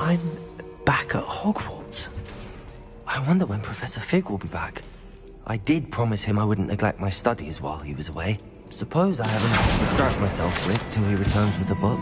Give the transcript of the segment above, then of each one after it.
I'm back at Hogwarts. I wonder when Professor Fig will be back. I did promise him I wouldn't neglect my studies while he was away. Suppose I have enough to distract myself with till he returns with the book.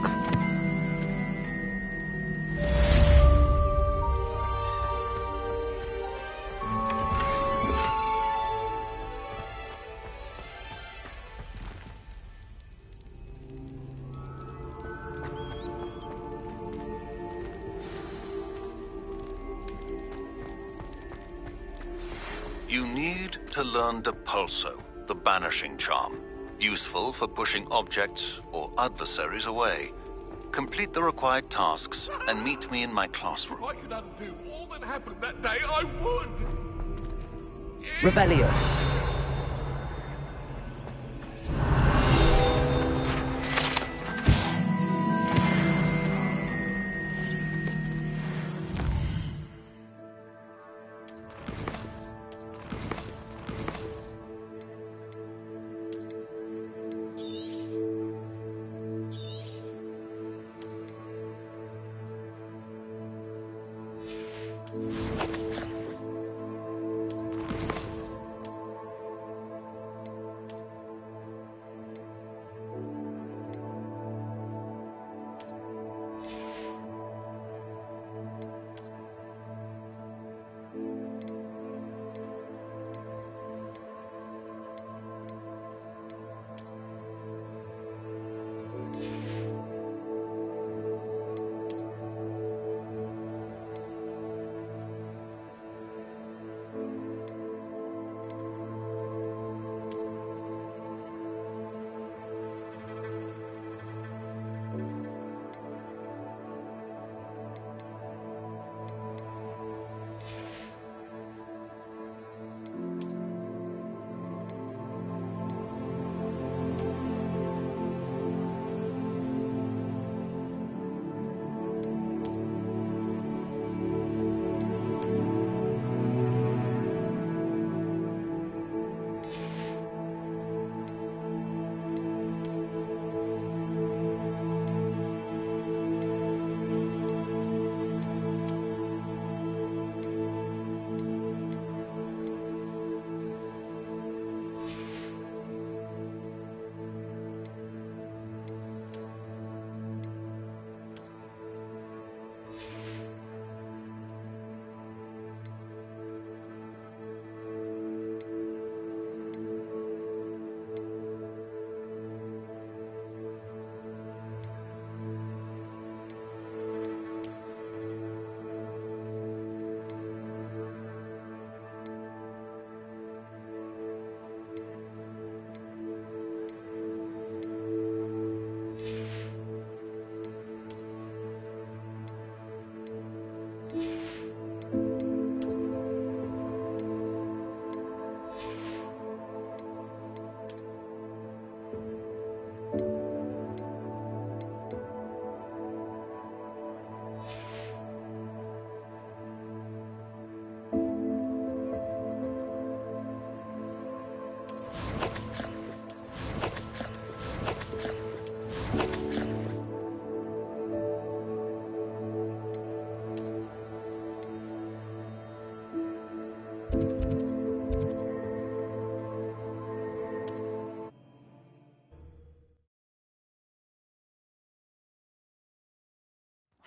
You need to learn Depulso, the banishing charm. Useful for pushing objects or adversaries away. Complete the required tasks and meet me in my classroom. If I could undo all that happened that day, I would! Revelio.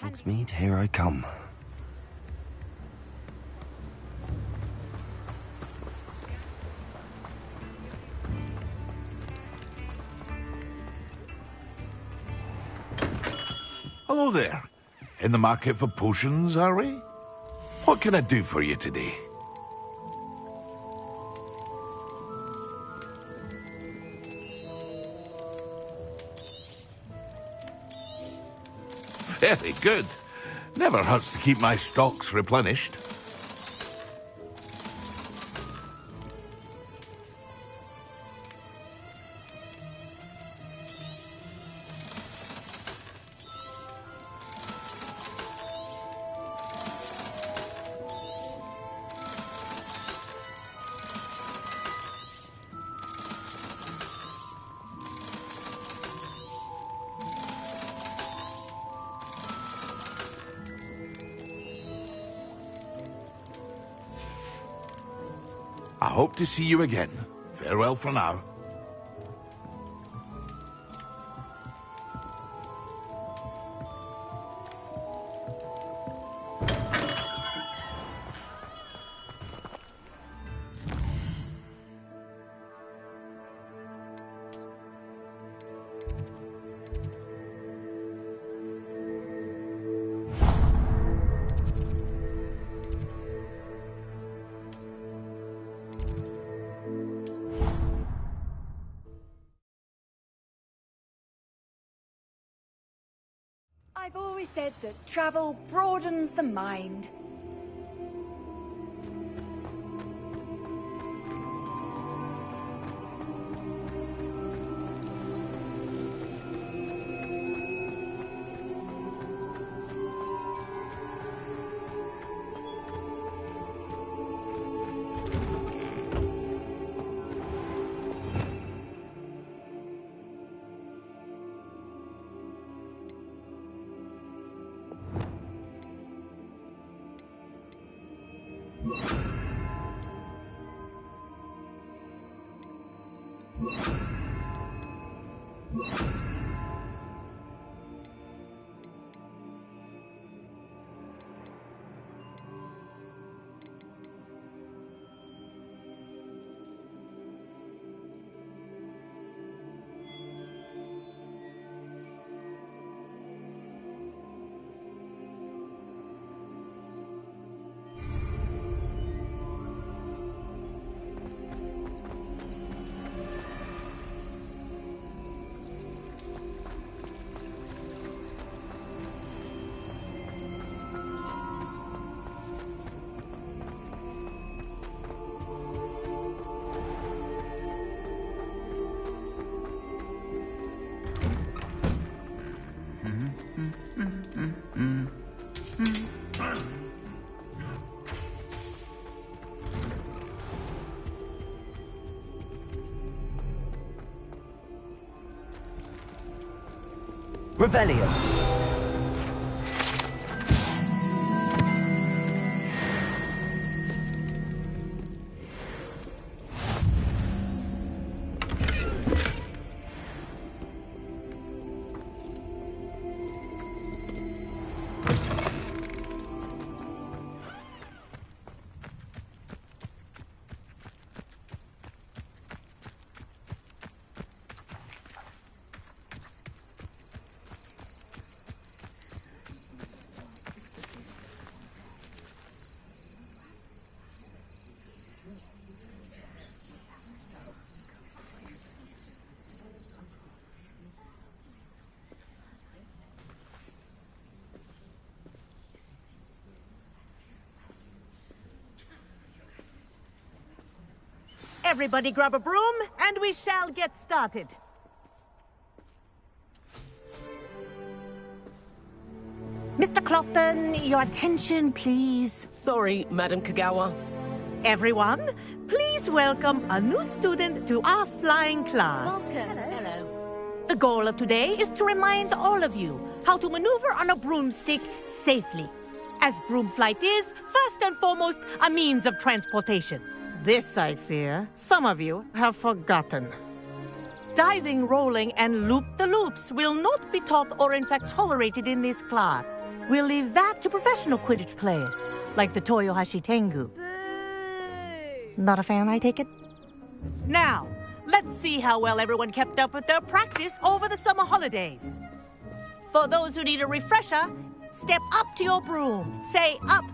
Hogsmeade, here I come. Hello there. In the market for potions, are we? What can I do for you today? Very good. Never hurts to keep my stocks replenished. I hope to see you again. Farewell for now. I've always said that travel broadens the mind. Revelio. Everybody grab a broom, and we shall get started. Mr. Clopton, your attention, please. Sorry, Madam Kagawa. Everyone, please welcome a new student to our flying class. Welcome. Hello. The goal of today is to remind all of you how to maneuver on a broomstick safely, as broom flight is, first and foremost, a means of transportation. This, I fear, some of you have forgotten. Diving, rolling, and loop-the-loops will not be taught or in fact tolerated in this class. We'll leave that to professional Quidditch players, like the Toyohashi Tengu. Not a fan, I take it? Now, let's see how well everyone kept up with their practice over the summer holidays. For those who need a refresher, step up to your broom, say up,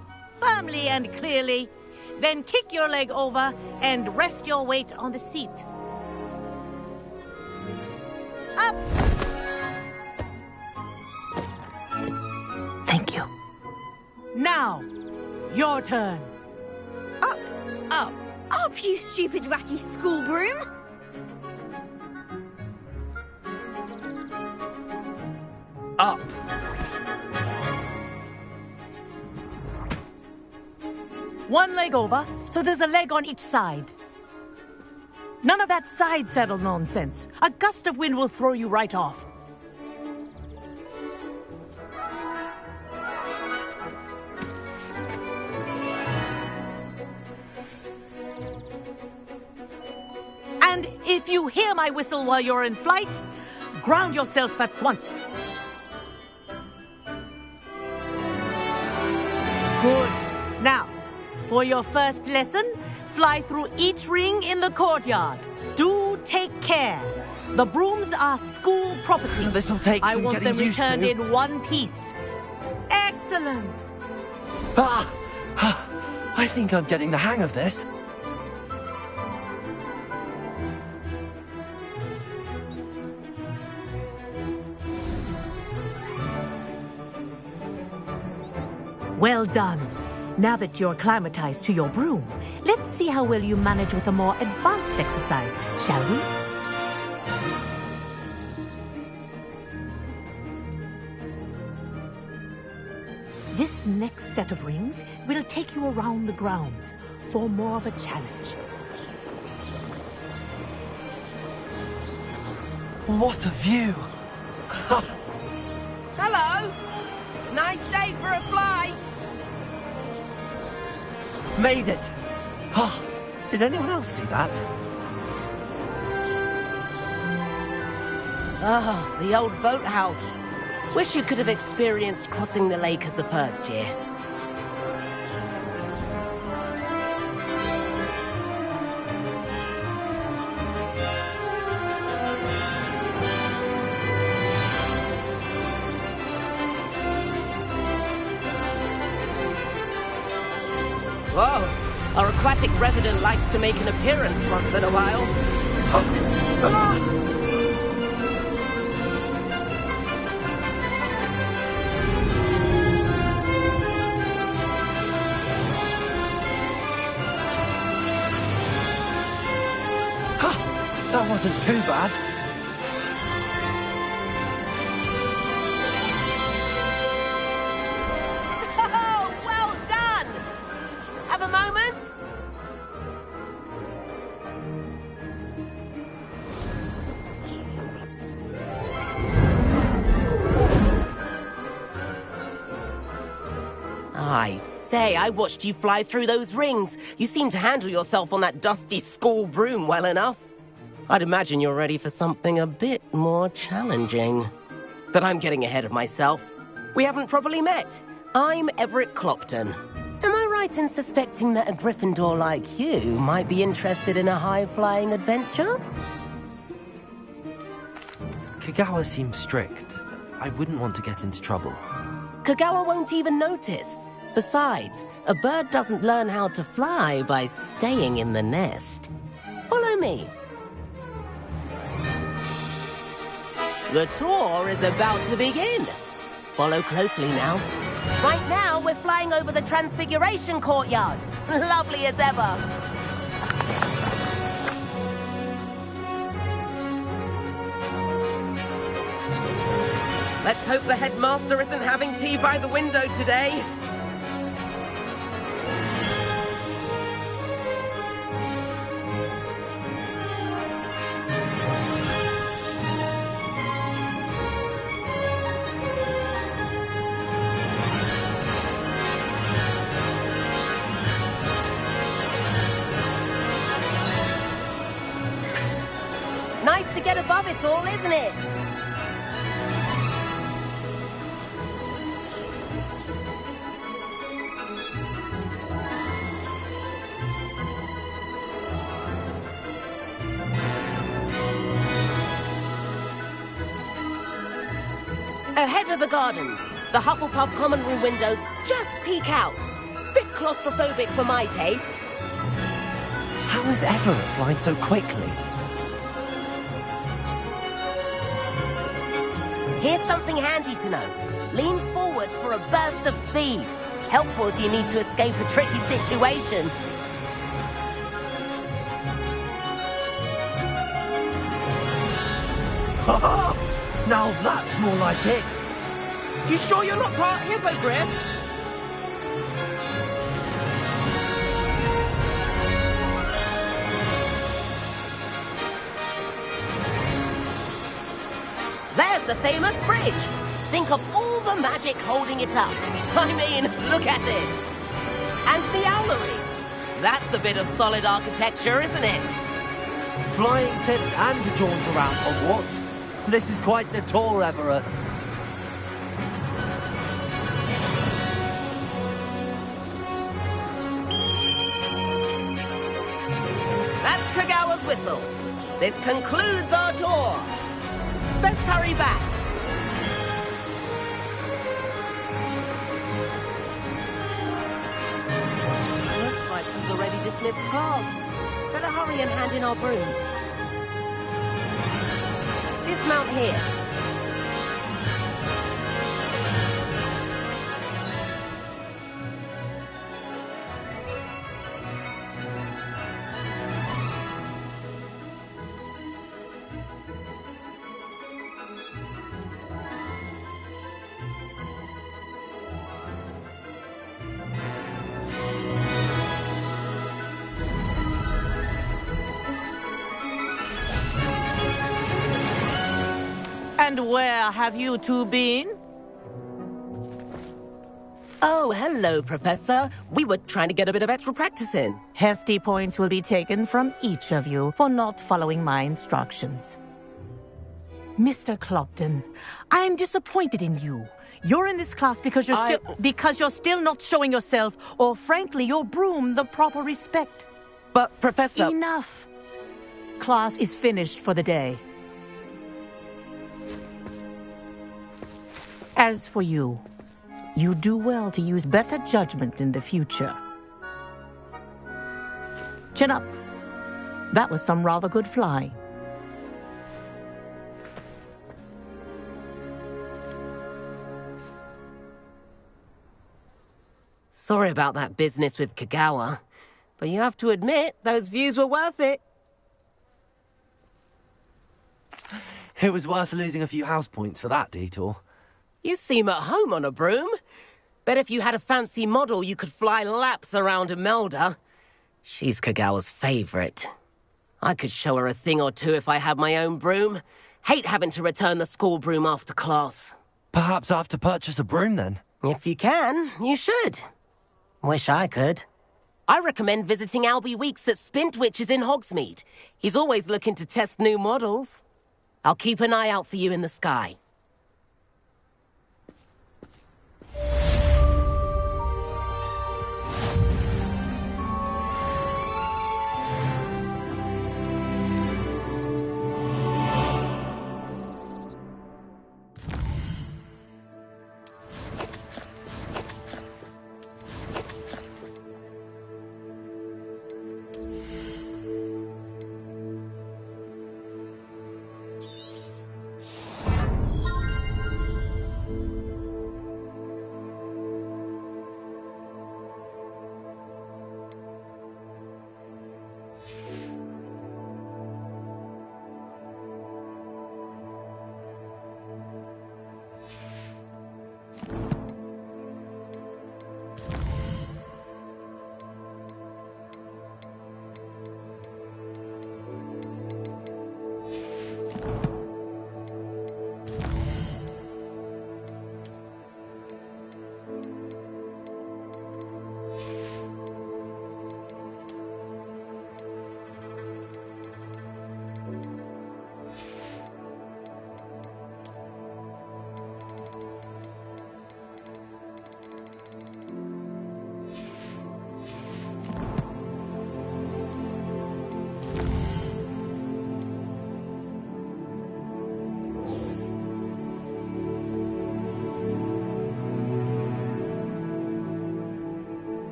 firmly and clearly, then kick your leg over and rest your weight on the seat. Up! Thank you. Now, your turn. Up, Up. up, you stupid ratty school broom! Up. One leg over, so there's a leg on each side. None of that side saddle nonsense. A gust of wind will throw you right off. If you hear my whistle while you're in flight, ground yourself at once. Good. Now, for your first lesson, fly through each ring in the courtyard. Do take care. The brooms are school property. This'll take some I want getting them used returned to. in one piece. Excellent. I think I'm getting the hang of this. Well done. Now that you're acclimatized to your broom, let's see how well you manage with a more advanced exercise, shall we? This next set of rings will take you around the grounds for more of a challenge. What a view! Hello! Nice day for a flight! Made it! Oh, did anyone else see that? Ah, the old boathouse. Wish you could have experienced crossing the lake as a first year. Whoa, our aquatic resident likes to make an appearance once in a while. That wasn't too bad. Oh, well done! Have a moment? I say, I watched you fly through those rings. You seem to handle yourself on that dusty school broom well enough. I'd imagine you're ready for something a bit more challenging. But I'm getting ahead of myself. We haven't properly met. I'm Everett Clopton. Am I right in suspecting that a Gryffindor like you might be interested in a high-flying adventure? Kagawa seems strict. I wouldn't want to get into trouble. Kagawa won't even notice. Besides, a bird doesn't learn how to fly by staying in the nest. Follow me. The tour is about to begin. Follow closely now. Right now, we're flying over the Transfiguration Courtyard. Lovely as ever. Let's hope the headmaster isn't having tea by the window today. Nice to get above it all, isn't it? Ahead of the gardens, the Hufflepuff common room windows just peek out. Bit claustrophobic for my taste. How is Everett flying so quickly? Here's something handy to know. Lean forward for a burst of speed. Helpful if you need to escape a tricky situation. Now that's more like it. You sure you're not part hippogriff? There's the famous bridge. Think of all the magic holding it up. I mean, look at it. And the owlery. That's a bit of solid architecture, isn't it? Flying tips and a jaunt around Hogwarts. This is quite the tour, Everett. That's Kagawa's whistle. This concludes our tour. Best hurry back. Looks like she's already dismissed class. Better hurry and hand in our brooms. Dismount here. And where have you two been? Oh, hello, Professor. We were trying to get a bit of extra practice in. Hefty points will be taken from each of you for not following my instructions. Mr. Clopton, I'm disappointed in you. You're in this class because you're still not showing yourself, or frankly, your broom the proper respect. But, Professor... Enough. Class is finished for the day. As for you, you do well to use better judgment in the future. Chin up. That was some rather good flying. Sorry about that business with Kagawa, but you have to admit, those views were worth it. It was worth losing a few house points for that detour. You seem at home on a broom. Bet if you had a fancy model, you could fly laps around Imelda. She's Kagawa's favorite. I could show her a thing or two if I had my own broom. Hate having to return the school broom after class. Perhaps I have to purchase a broom then. If you can, you should. Wish I could. I recommend visiting Albie Weeks at Spintwitches in Hogsmeade. He's always looking to test new models. I'll keep an eye out for you in the sky.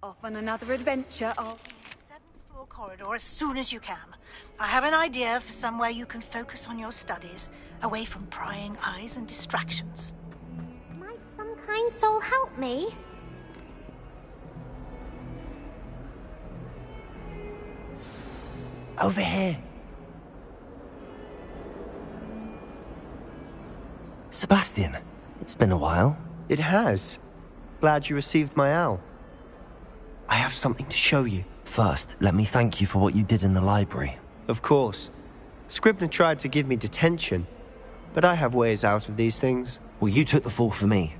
Off on another adventure of... Seventh floor corridor as soon as you can. I have an idea for somewhere you can focus on your studies, away from prying eyes and distractions. Might some kind soul help me? Over here. Sebastian, it's been a while. It has. Glad you received my owl. I have something to show you. First, let me thank you for what you did in the library. Of course. Scribner tried to give me detention, but I have ways out of these things. Well, you took the fall for me,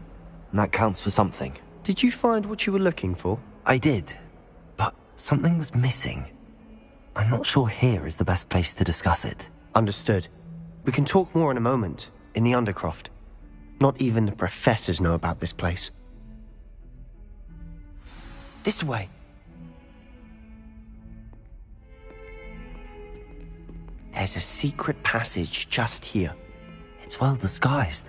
and that counts for something. Did you find what you were looking for? I did, but something was missing. I'm not sure here is the best place to discuss it. Understood. We can talk more in a moment, in the Undercroft. Not even the professors know about this place. This way. There's a secret passage just here. It's well disguised.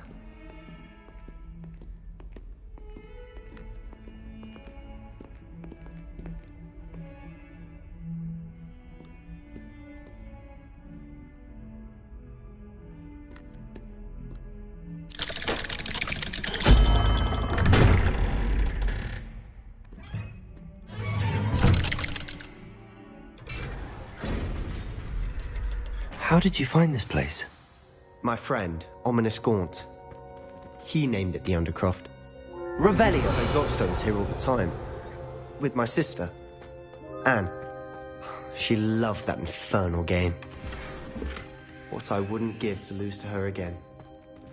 How did you find this place? My friend, Ominous Gaunt. He named it the Undercroft. Revelio! I got stones here all the time. With my sister, Anne. She loved that infernal game. What I wouldn't give to lose to her again.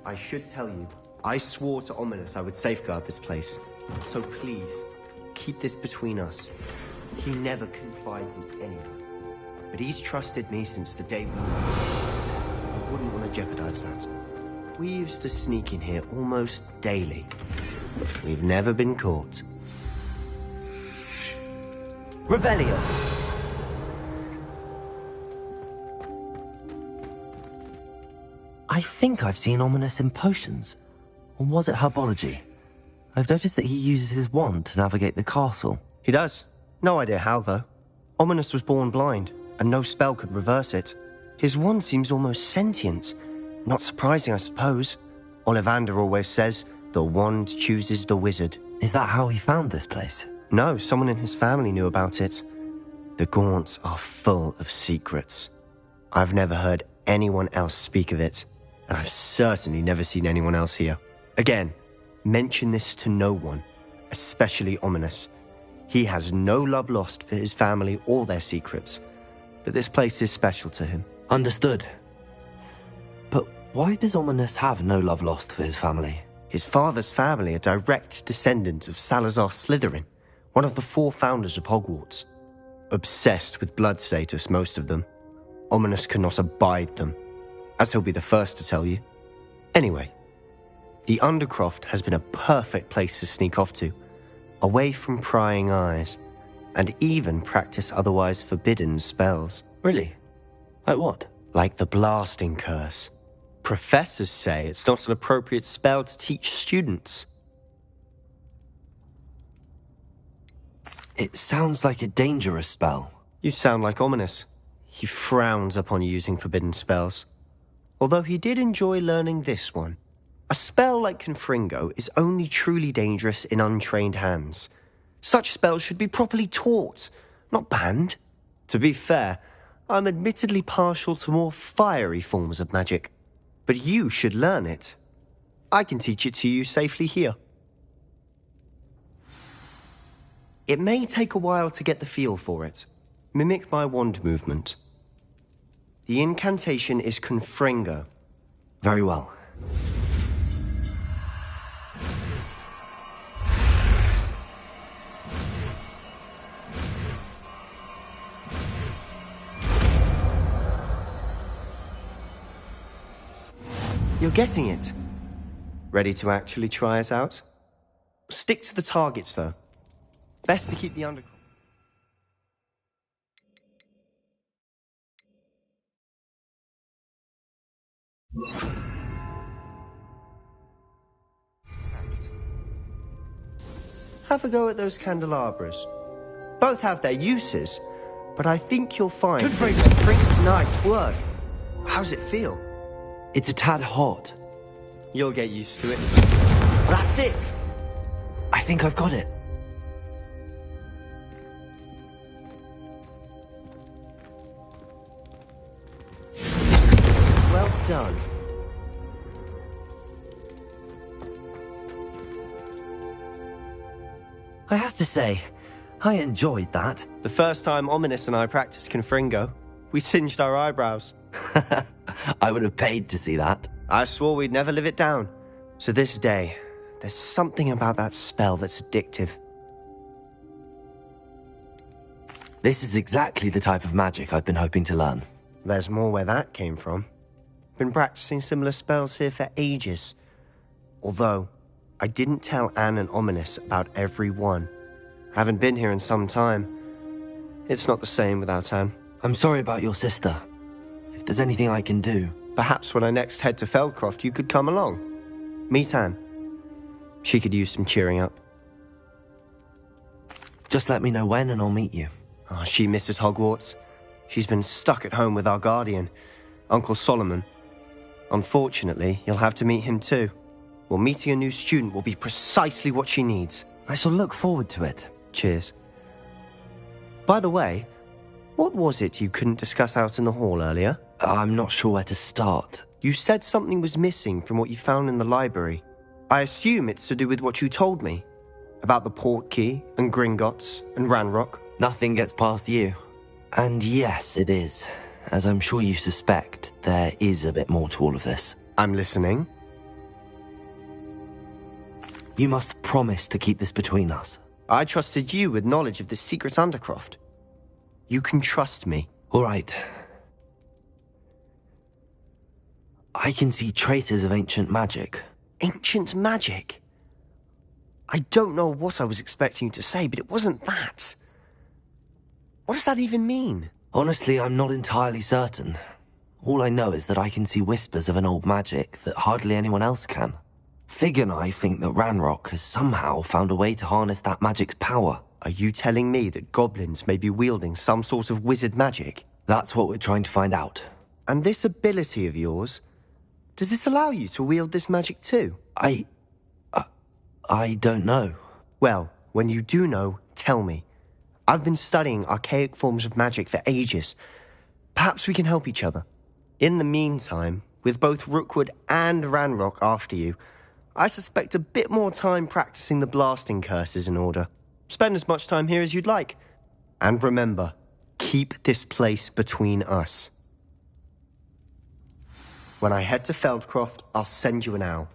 I should tell you, I swore to Ominous I would safeguard this place. So please, keep this between us. He never confides in anyone. But he's trusted me since the day we met. I wouldn't want to jeopardize that. We used to sneak in here almost daily. We've never been caught. Revelio! I think I've seen Ominous in potions. Or was it herbology? I've noticed that he uses his wand to navigate the castle. He does. No idea how, though. Ominous was born blind, and no spell could reverse it. His wand seems almost sentient. Not surprising, I suppose. Ollivander always says, the wand chooses the wizard. Is that how he found this place? No, someone in his family knew about it. The Gaunts are full of secrets. I've never heard anyone else speak of it, and I've certainly never seen anyone else here. Again, mention this to no one, especially Ominous. He has no love lost for his family or their secrets, but this place is special to him. Understood. But why does Ominous have no love lost for his family? His father's family are direct descendants of Salazar Slytherin, one of the 4 founders of Hogwarts. Obsessed with blood status, most of them. Ominous cannot abide them, as he'll be the first to tell you. Anyway, the Undercroft has been a perfect place to sneak off to, away from prying eyes, and even practice otherwise forbidden spells. Really? Like what? Like the blasting curse. Professors say it's not an appropriate spell to teach students. It sounds like a dangerous spell. You sound like Ominous. He frowns upon using forbidden spells. Although he did enjoy learning this one. A spell like Confringo is only truly dangerous in untrained hands. Such spells should be properly taught, not banned. To be fair, I'm admittedly partial to more fiery forms of magic. But you should learn it. I can teach it to you safely here. It may take a while to get the feel for it. Mimic my wand movement. The incantation is Confringo. Very well. You're getting it. Ready to actually try it out? Stick to the targets, though. Best to keep the under... Have a go at those candelabras. Both have their uses, but I think you'll find... Confringo! Nice work. How's it feel? It's a tad hot. You'll get used to it. That's it! I think I've got it. Well done. I have to say, I enjoyed that. The first time Ominous and I practiced Confringo, we singed our eyebrows. I would have paid to see that. I swore we'd never live it down. So this day, there's something about that spell that's addictive. This is exactly the type of magic I've been hoping to learn. There's more where that came from. Been practicing similar spells here for ages. Although, I didn't tell Anne and Ominous about every one. Haven't been here in some time. It's not the same without Anne. I'm sorry about your sister. If there's anything I can do... Perhaps when I next head to Feldcroft, you could come along. Meet Anne. She could use some cheering up. Just let me know when and I'll meet you. Oh, she misses Hogwarts. She's been stuck at home with our guardian, Uncle Solomon. Unfortunately, you'll have to meet him too. Well, meeting a new student will be precisely what she needs. I shall look forward to it. Cheers. By the way, what was it you couldn't discuss out in the hall earlier? I'm not sure where to start. You said something was missing from what you found in the library. I assume it's to do with what you told me. About the Portkey, and Gringotts, and Ranrock. Nothing gets past you. And yes, it is. As I'm sure you suspect, there is a bit more to all of this. I'm listening. You must promise to keep this between us. I trusted you with knowledge of this secret Undercroft. You can trust me. All right. I can see traces of ancient magic. Ancient magic? I don't know what I was expecting you to say, but it wasn't that. What does that even mean? Honestly, I'm not entirely certain. All I know is that I can see whispers of an old magic that hardly anyone else can. Fig and I think that Ranrock has somehow found a way to harness that magic's power. Are you telling me that goblins may be wielding some sort of wizard magic? That's what we're trying to find out. And this ability of yours, does it allow you to wield this magic too? I don't know. Well, when you do know, tell me. I've been studying archaic forms of magic for ages. Perhaps we can help each other. In the meantime, with both Rookwood and Ranrock after you, I suspect a bit more time practicing the blasting curse is in order. Spend as much time here as you'd like. And remember, keep this place between us. When I head to Feldcroft, I'll send you an owl.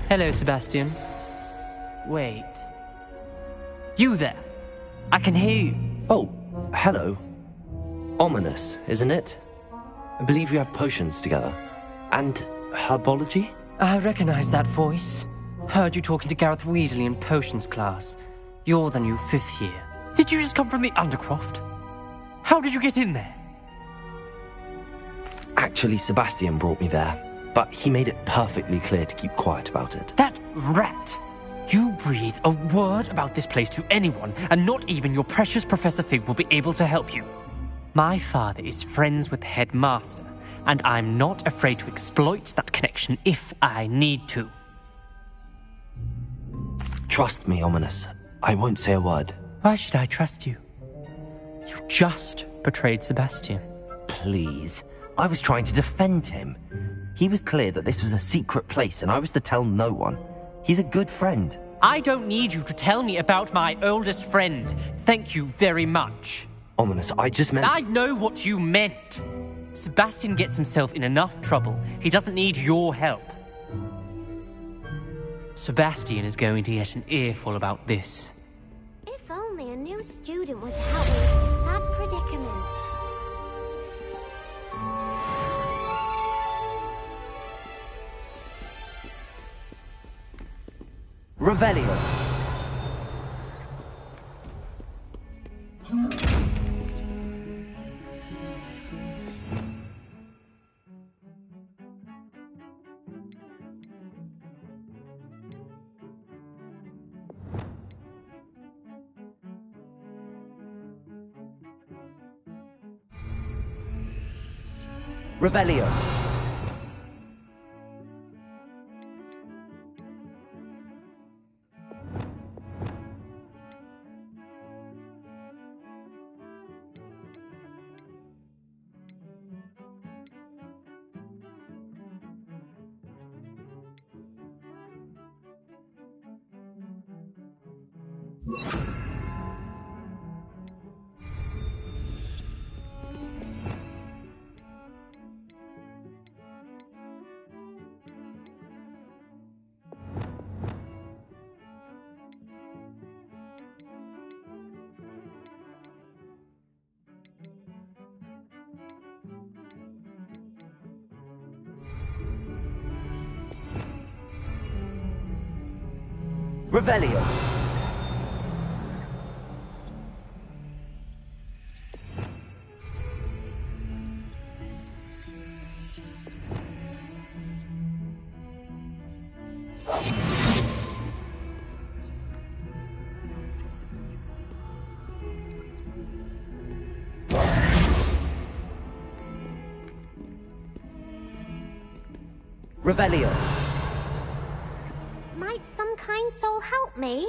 Hello, Sebastian. Wait. You there? I can hear you. Oh, hello. Ominous, isn't it? I believe we have potions together. And herbology? I recognize that voice. Heard you talking to Gareth Weasley in potions class. You're the new 5th year. Did you just come from the Undercroft? How did you get in there? Actually, Sebastian brought me there. But he made it perfectly clear to keep quiet about it. That rat! You breathe a word about this place to anyone, and not even your precious Professor Fig will be able to help you. My father is friends with the headmaster, and I'm not afraid to exploit that connection if I need to. Trust me, Ominous. I won't say a word. Why should I trust you? You just betrayed Sebastian. Please. I was trying to defend him. He was clear that this was a secret place and I was to tell no one. He's a good friend. I don't need you to tell me about my oldest friend. Thank you very much. Ominous, I just meant... I know what you meant. Sebastian gets himself in enough trouble. He doesn't need your help. Sebastian is going to get an earful about this. If only a new student would help me with this sad predicament. Revelio. Revelio. Revelio. Revelio. Might some kind soul help me?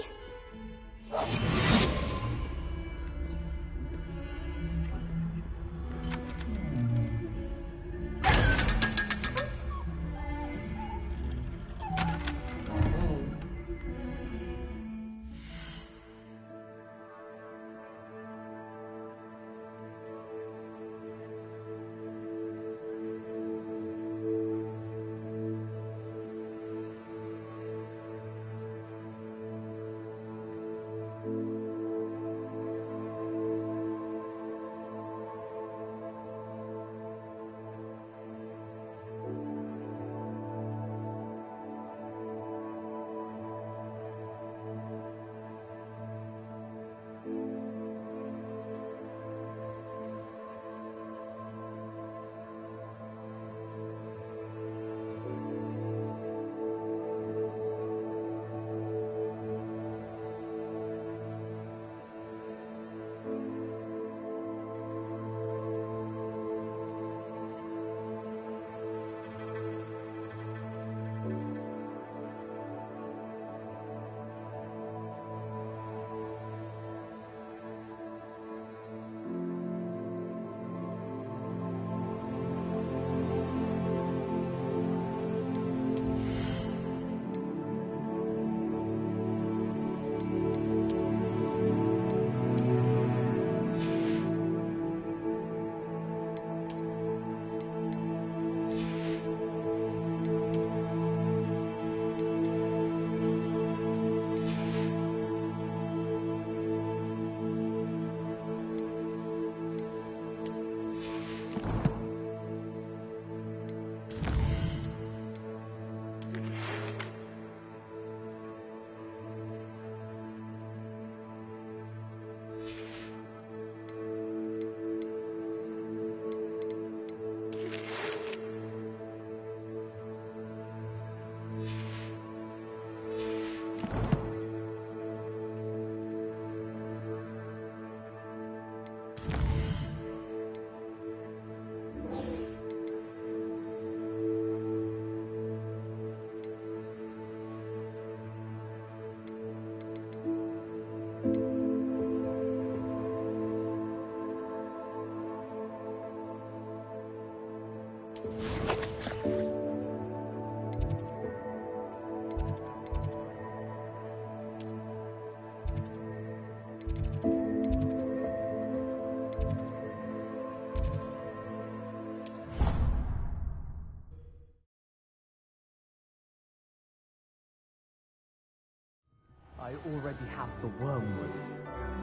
I already have the wormwood.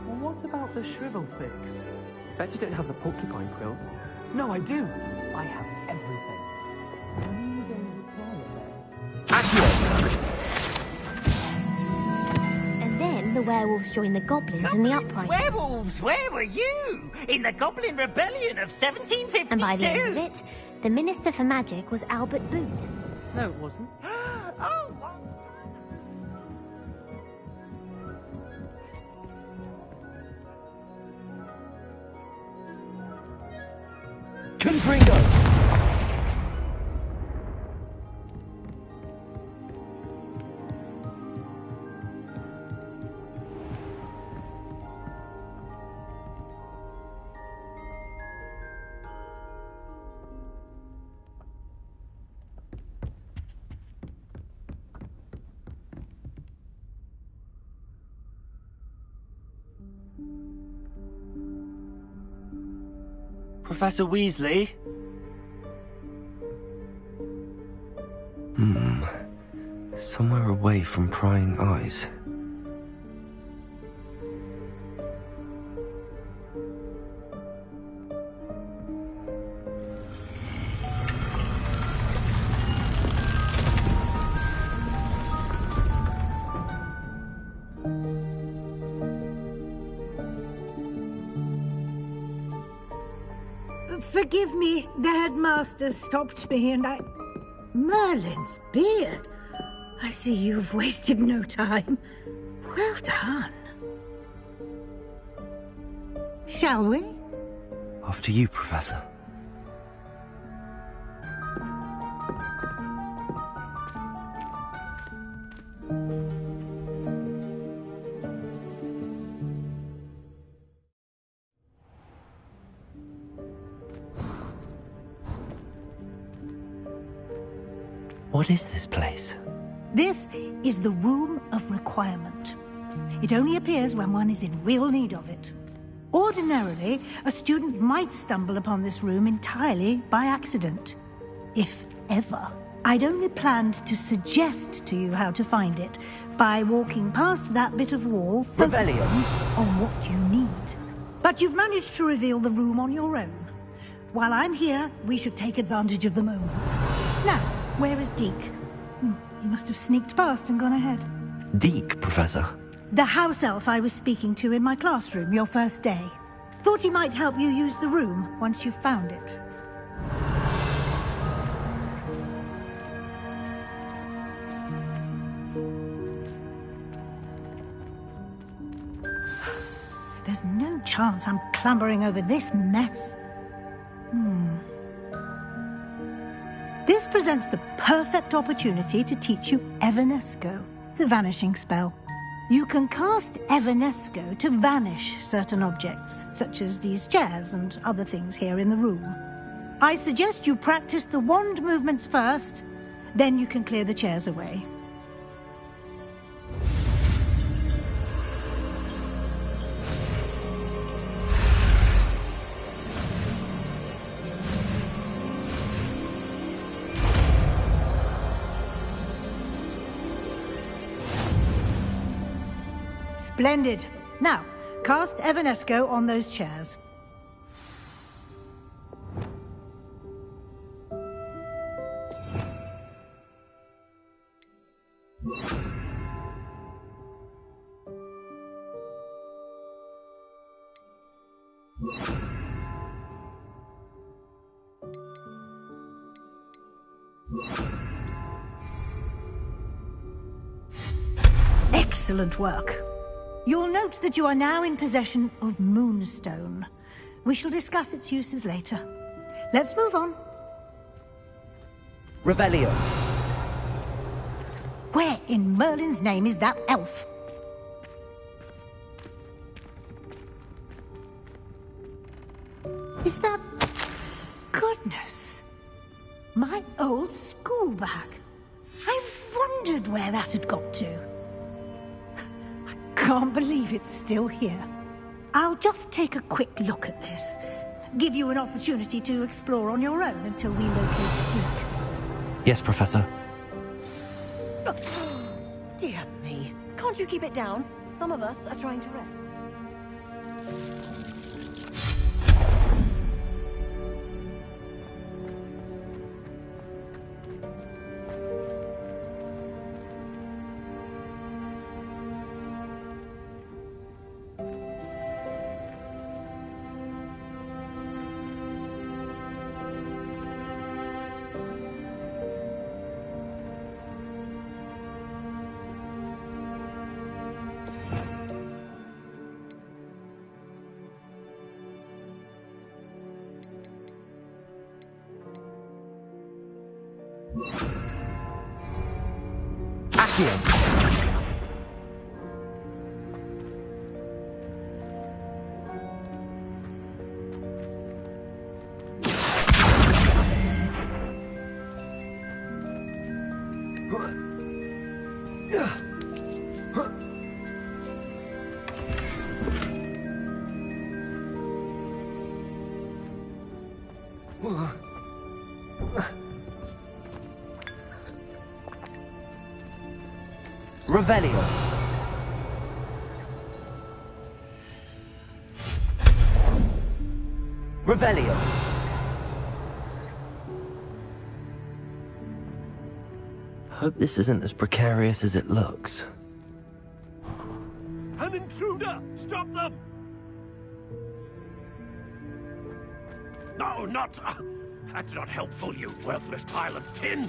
Well, what about the shrivel fix? Bet you don't have the porcupine quills. No, I do. I have everything. When are you going to try it then? Accio! werewolves joined the goblins in the uprising. Werewolves! Where were you? In the Goblin Rebellion of 1752? And by the end of it, the Minister for Magic was Albert Boot. No, it wasn't. Oh, what? Confringo! Professor Weasley? Somewhere away from prying eyes. Forgive me, the headmaster stopped me and I... Merlin's beard! I see you've wasted no time. Well done. Shall we? After you, Professor. What is this place? This is the Room of Requirement. It only appears when one is in real need of it. Ordinarily, a student might stumble upon this room entirely by accident. If ever. I'd only planned to suggest to you how to find it by walking past that bit of wall, focusing on what you need. But you've managed to reveal the room on your own. While I'm here, we should take advantage of the moment. Now, where is Deke? He must have sneaked past and gone ahead. Deke, Professor. The house elf I was speaking to in my classroom your first day. Thought he might help you use the room once you found it. There's no chance I'm clambering over this mess. This presents the perfect opportunity to teach you Evanesco, the vanishing spell. You can cast Evanesco to vanish certain objects, such as these chairs and other things here in the room. I suggest you practice the wand movements first, then you can clear the chairs away. Splendid. Now, cast Evanesco on those chairs. Excellent work. You'll note that you are now in possession of Moonstone. We shall discuss its uses later. Let's move on. Revelio. Where in Merlin's name is that elf? Is that... Goodness. My old school bag. I wondered where that had got to. Can't believe it's still here. I'll just take a quick look at this. Give you an opportunity to explore on your own until we locate Deke. Yes, Professor. Dear me. Can't you keep it down? Some of us are trying to rest. Accio. Revelio. Revelio. Hope this isn't as precarious as it looks. An intruder! Stop them! No, not... that's not helpful, you worthless pile of tin!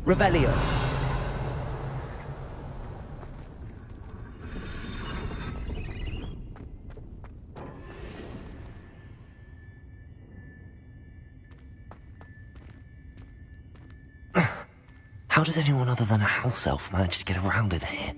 Revelio. How does anyone other than a house elf manage to get around in here?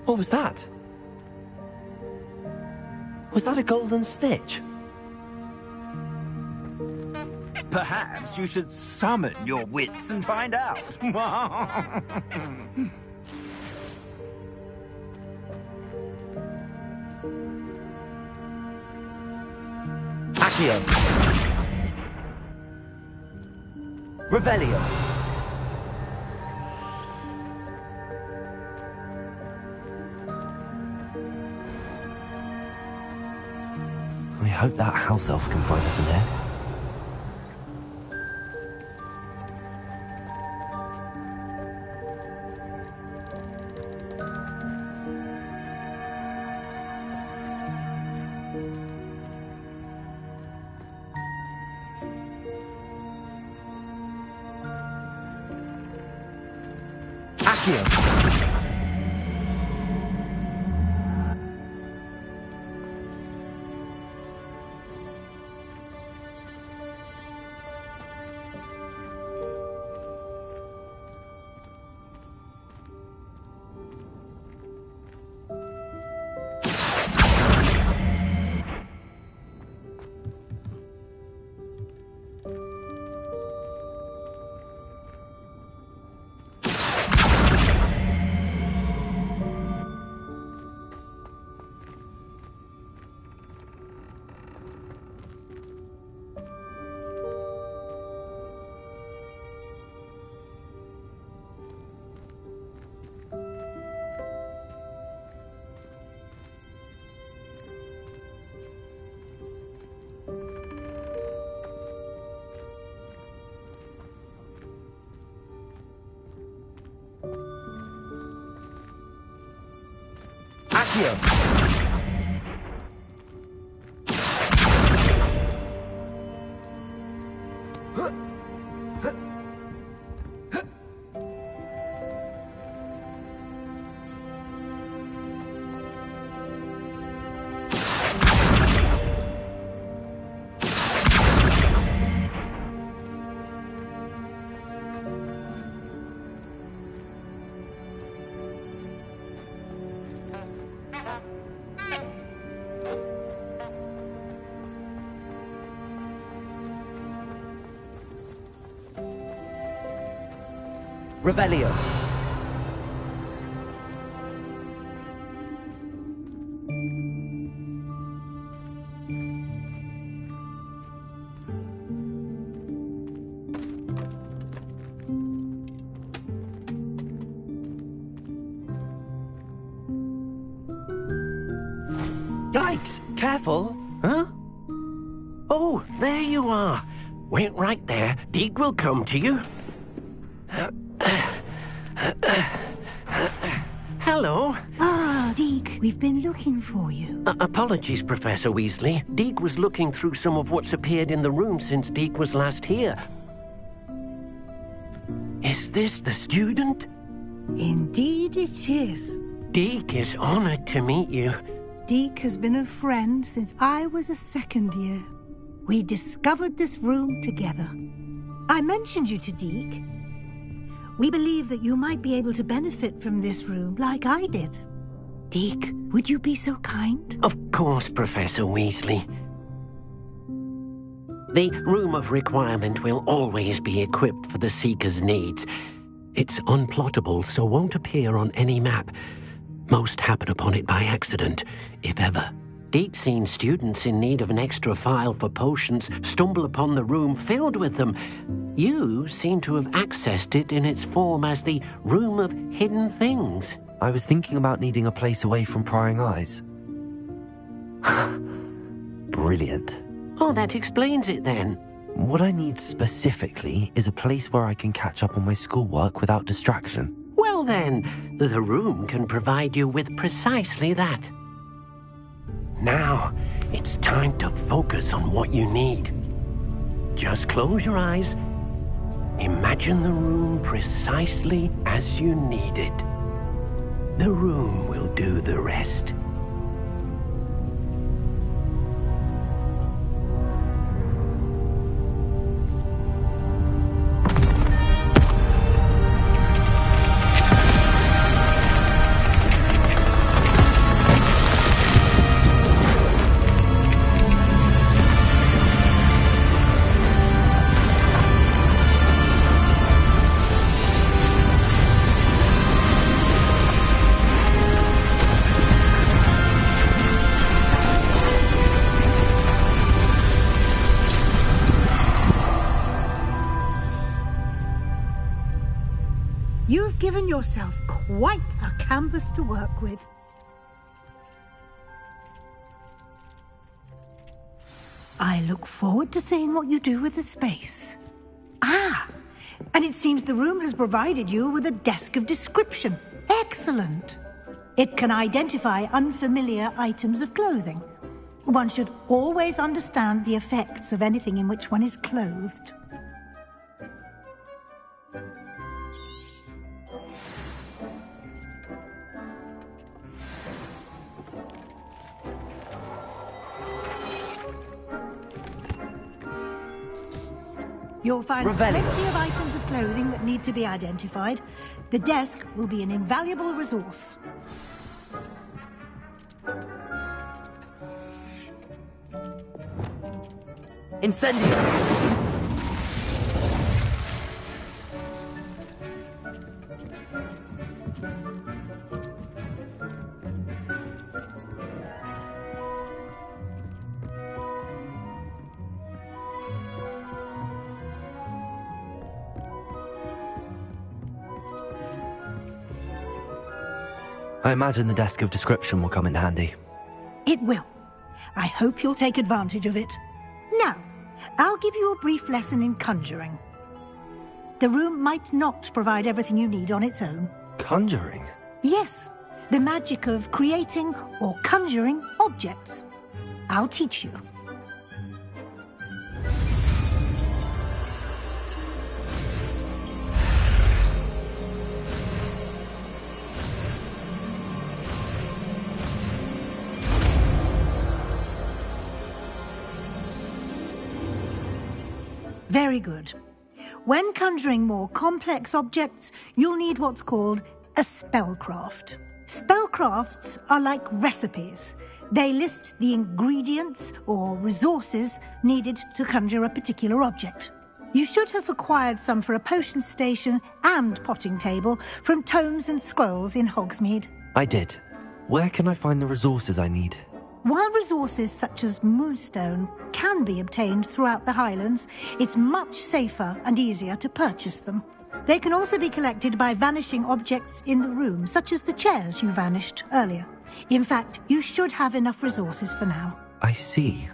What was that? Was that a golden stitch? Perhaps you should summon your wits and find out. Accio. Revelio. I hope that house elf can find us in here. Accio. Accio. Revelio. Yikes! Careful! Huh? Oh, there you are. Wait right there. Deke will come to you. Hello. Ah, Deke, we've been looking for you. Apologies, Professor Weasley. Deke was looking through some of what's appeared in the room since Deke was last here. Is this the student? Indeed it is. Deke is honored to meet you. Deke has been a friend since I was a second year. We discovered this room together. I mentioned you to Deke. We believe that you might be able to benefit from this room like I did. Deke, would you be so kind? Of course, Professor Weasley. The Room of Requirement will always be equipped for the Seeker's needs. It's unplottable, so won't appear on any map. Most happen upon it by accident, if ever. Deke's seen students in need of an extra file for potions stumble upon the room filled with them. You seem to have accessed it in its form as the Room of Hidden Things. I was thinking about needing a place away from prying eyes. Brilliant. Oh, that explains it then. What I need specifically is a place where I can catch up on my schoolwork without distraction. Well then, the room can provide you with precisely that. Now, it's time to focus on what you need. Just close your eyes. Imagine the room precisely as you need it. The room will do the rest. You've given yourself quite a canvas to work with. I look forward to seeing what you do with the space. Ah, and it seems the room has provided you with a desk of description. Excellent. It can identify unfamiliar items of clothing. One should always understand the effects of anything in which one is clothed. You'll find plenty of items of clothing that need to be identified. The desk will be an invaluable resource. Incendio! I imagine the desk of description will come in handy. It will. I hope you'll take advantage of it. Now, I'll give you a brief lesson in conjuring. The room might not provide everything you need on its own. Conjuring? Yes, the magic of creating or conjuring objects. I'll teach you. Very good. When conjuring more complex objects, you'll need what's called a spellcraft. Spellcrafts are like recipes. They list the ingredients or resources needed to conjure a particular object. You should have acquired some for a potion station and potting table from tomes and scrolls in Hogsmeade. I did. Where can I find the resources I need? While resources such as moonstone can be obtained throughout the Highlands, it's much safer and easier to purchase them. They can also be collected by vanishing objects in the room, such as the chairs you vanished earlier. In fact, you should have enough resources for now. I see.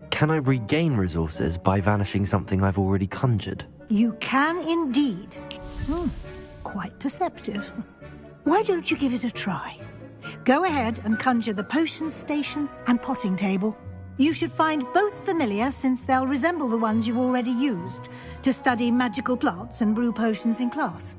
Can I regain resources by vanishing something I've already conjured? You can indeed. Quite perceptive. Why don't you give it a try? Go ahead and conjure the potions station and potting table. You should find both familiar, since they'll resemble the ones you've already used to study magical plants and brew potions in class.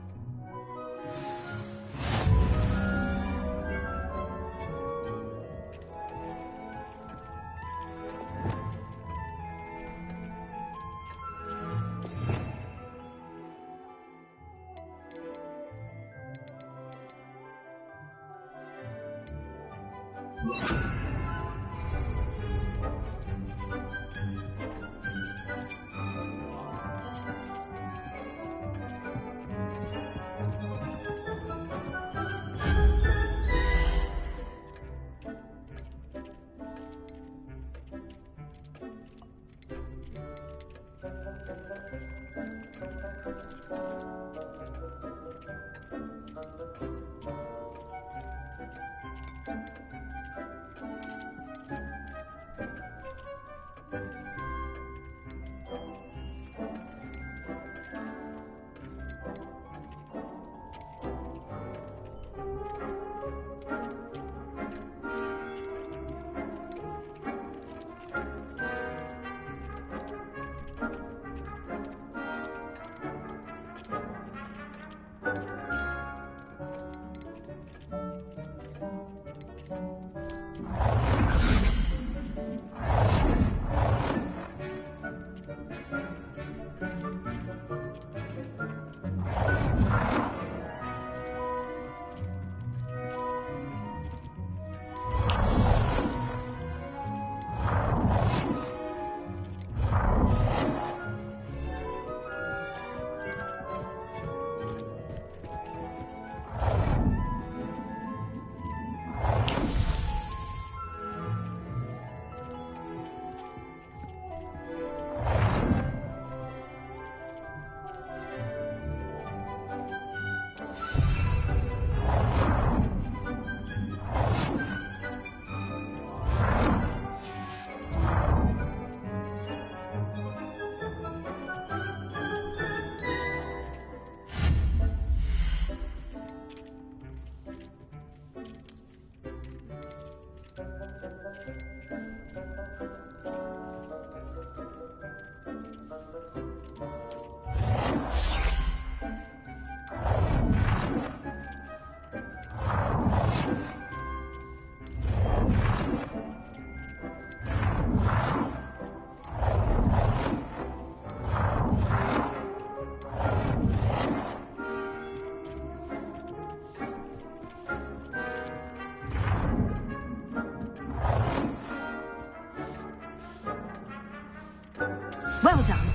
Well done.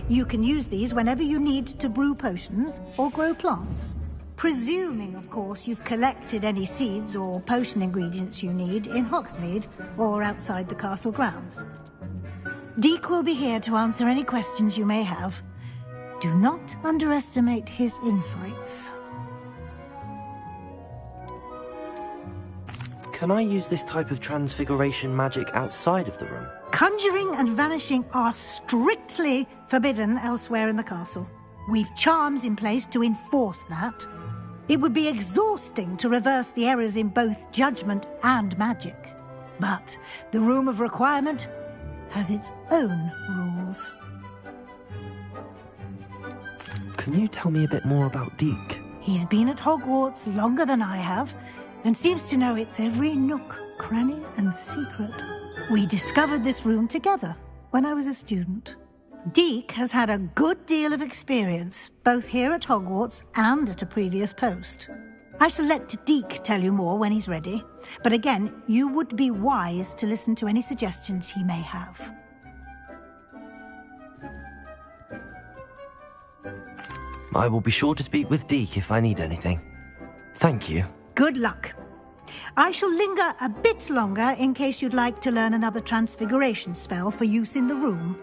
You can use these whenever you need to brew potions or grow plants. Presuming, of course, you've collected any seeds or potion ingredients you need in Hogsmeade or outside the castle grounds. Deek will be here to answer any questions you may have. Do not underestimate his insights. Can I use this type of transfiguration magic outside of the room? Conjuring and vanishing are strictly forbidden elsewhere in the castle. We've charms in place to enforce that. It would be exhausting to reverse the errors in both judgment and magic. But the Room of Requirement has its own rules. Can you tell me a bit more about Deek? He's been at Hogwarts longer than I have, and seems to know its every nook, cranny, and secret. We discovered this room together when I was a student. Deek has had a good deal of experience, both here at Hogwarts and at a previous post. I shall let Deek tell you more when he's ready, but again, you would be wise to listen to any suggestions he may have. I will be sure to speak with Deek if I need anything. Thank you. Good luck. I shall linger a bit longer in case you'd like to learn another transfiguration spell for use in the room.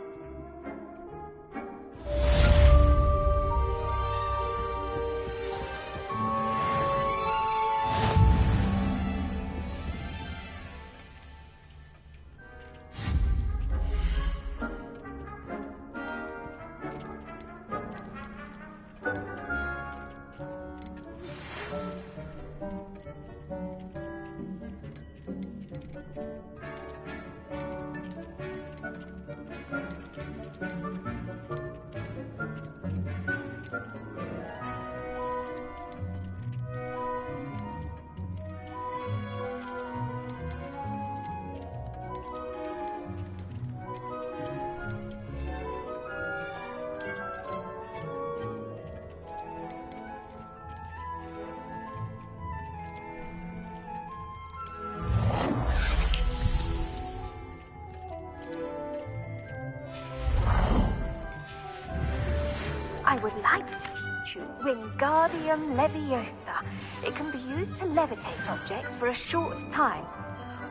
like to teach you Wingardium Leviosa. It can be used to levitate objects for a short time.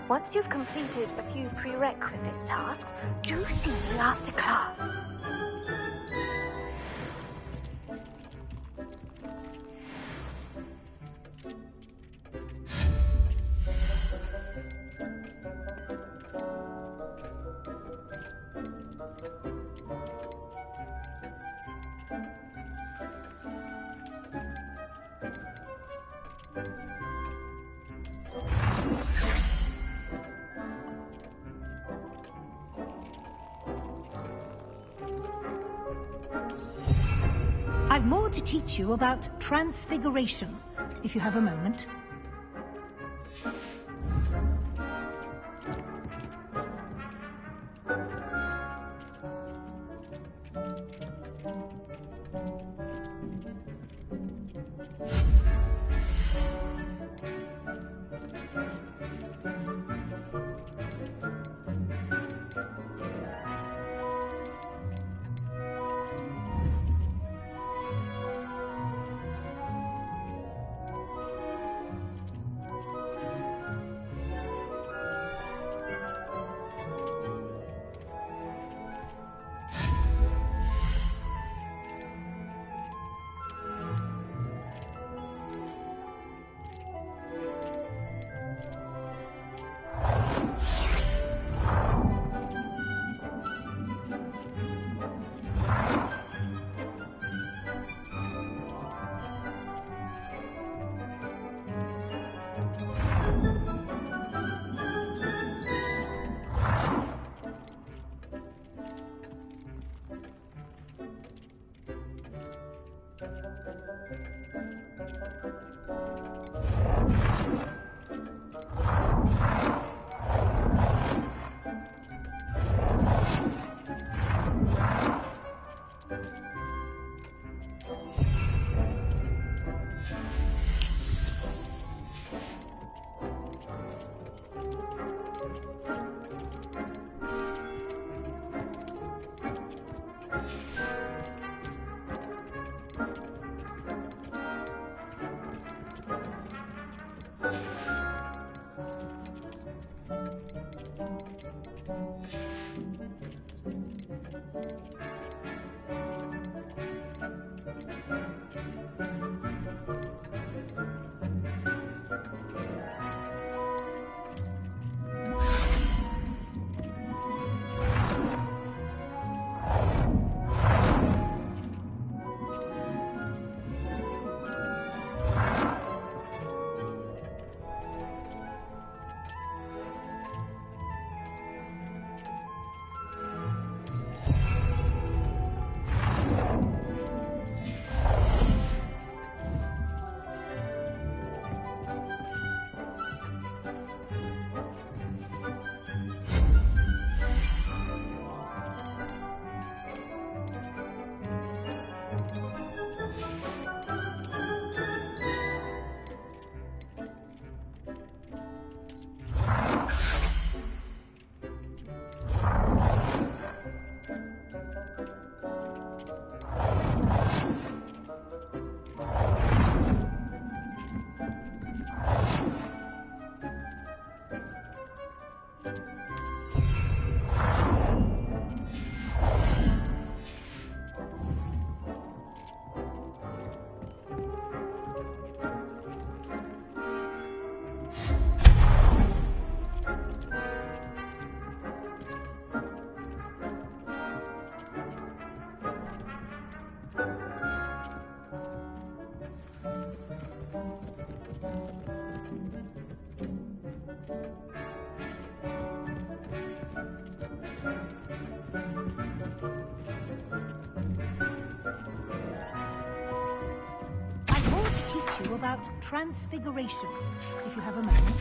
Once you've completed a few prerequisite tasks, do see me after class. I've more to teach you about transfiguration, if you have a moment. About transfiguration, if you have a moment.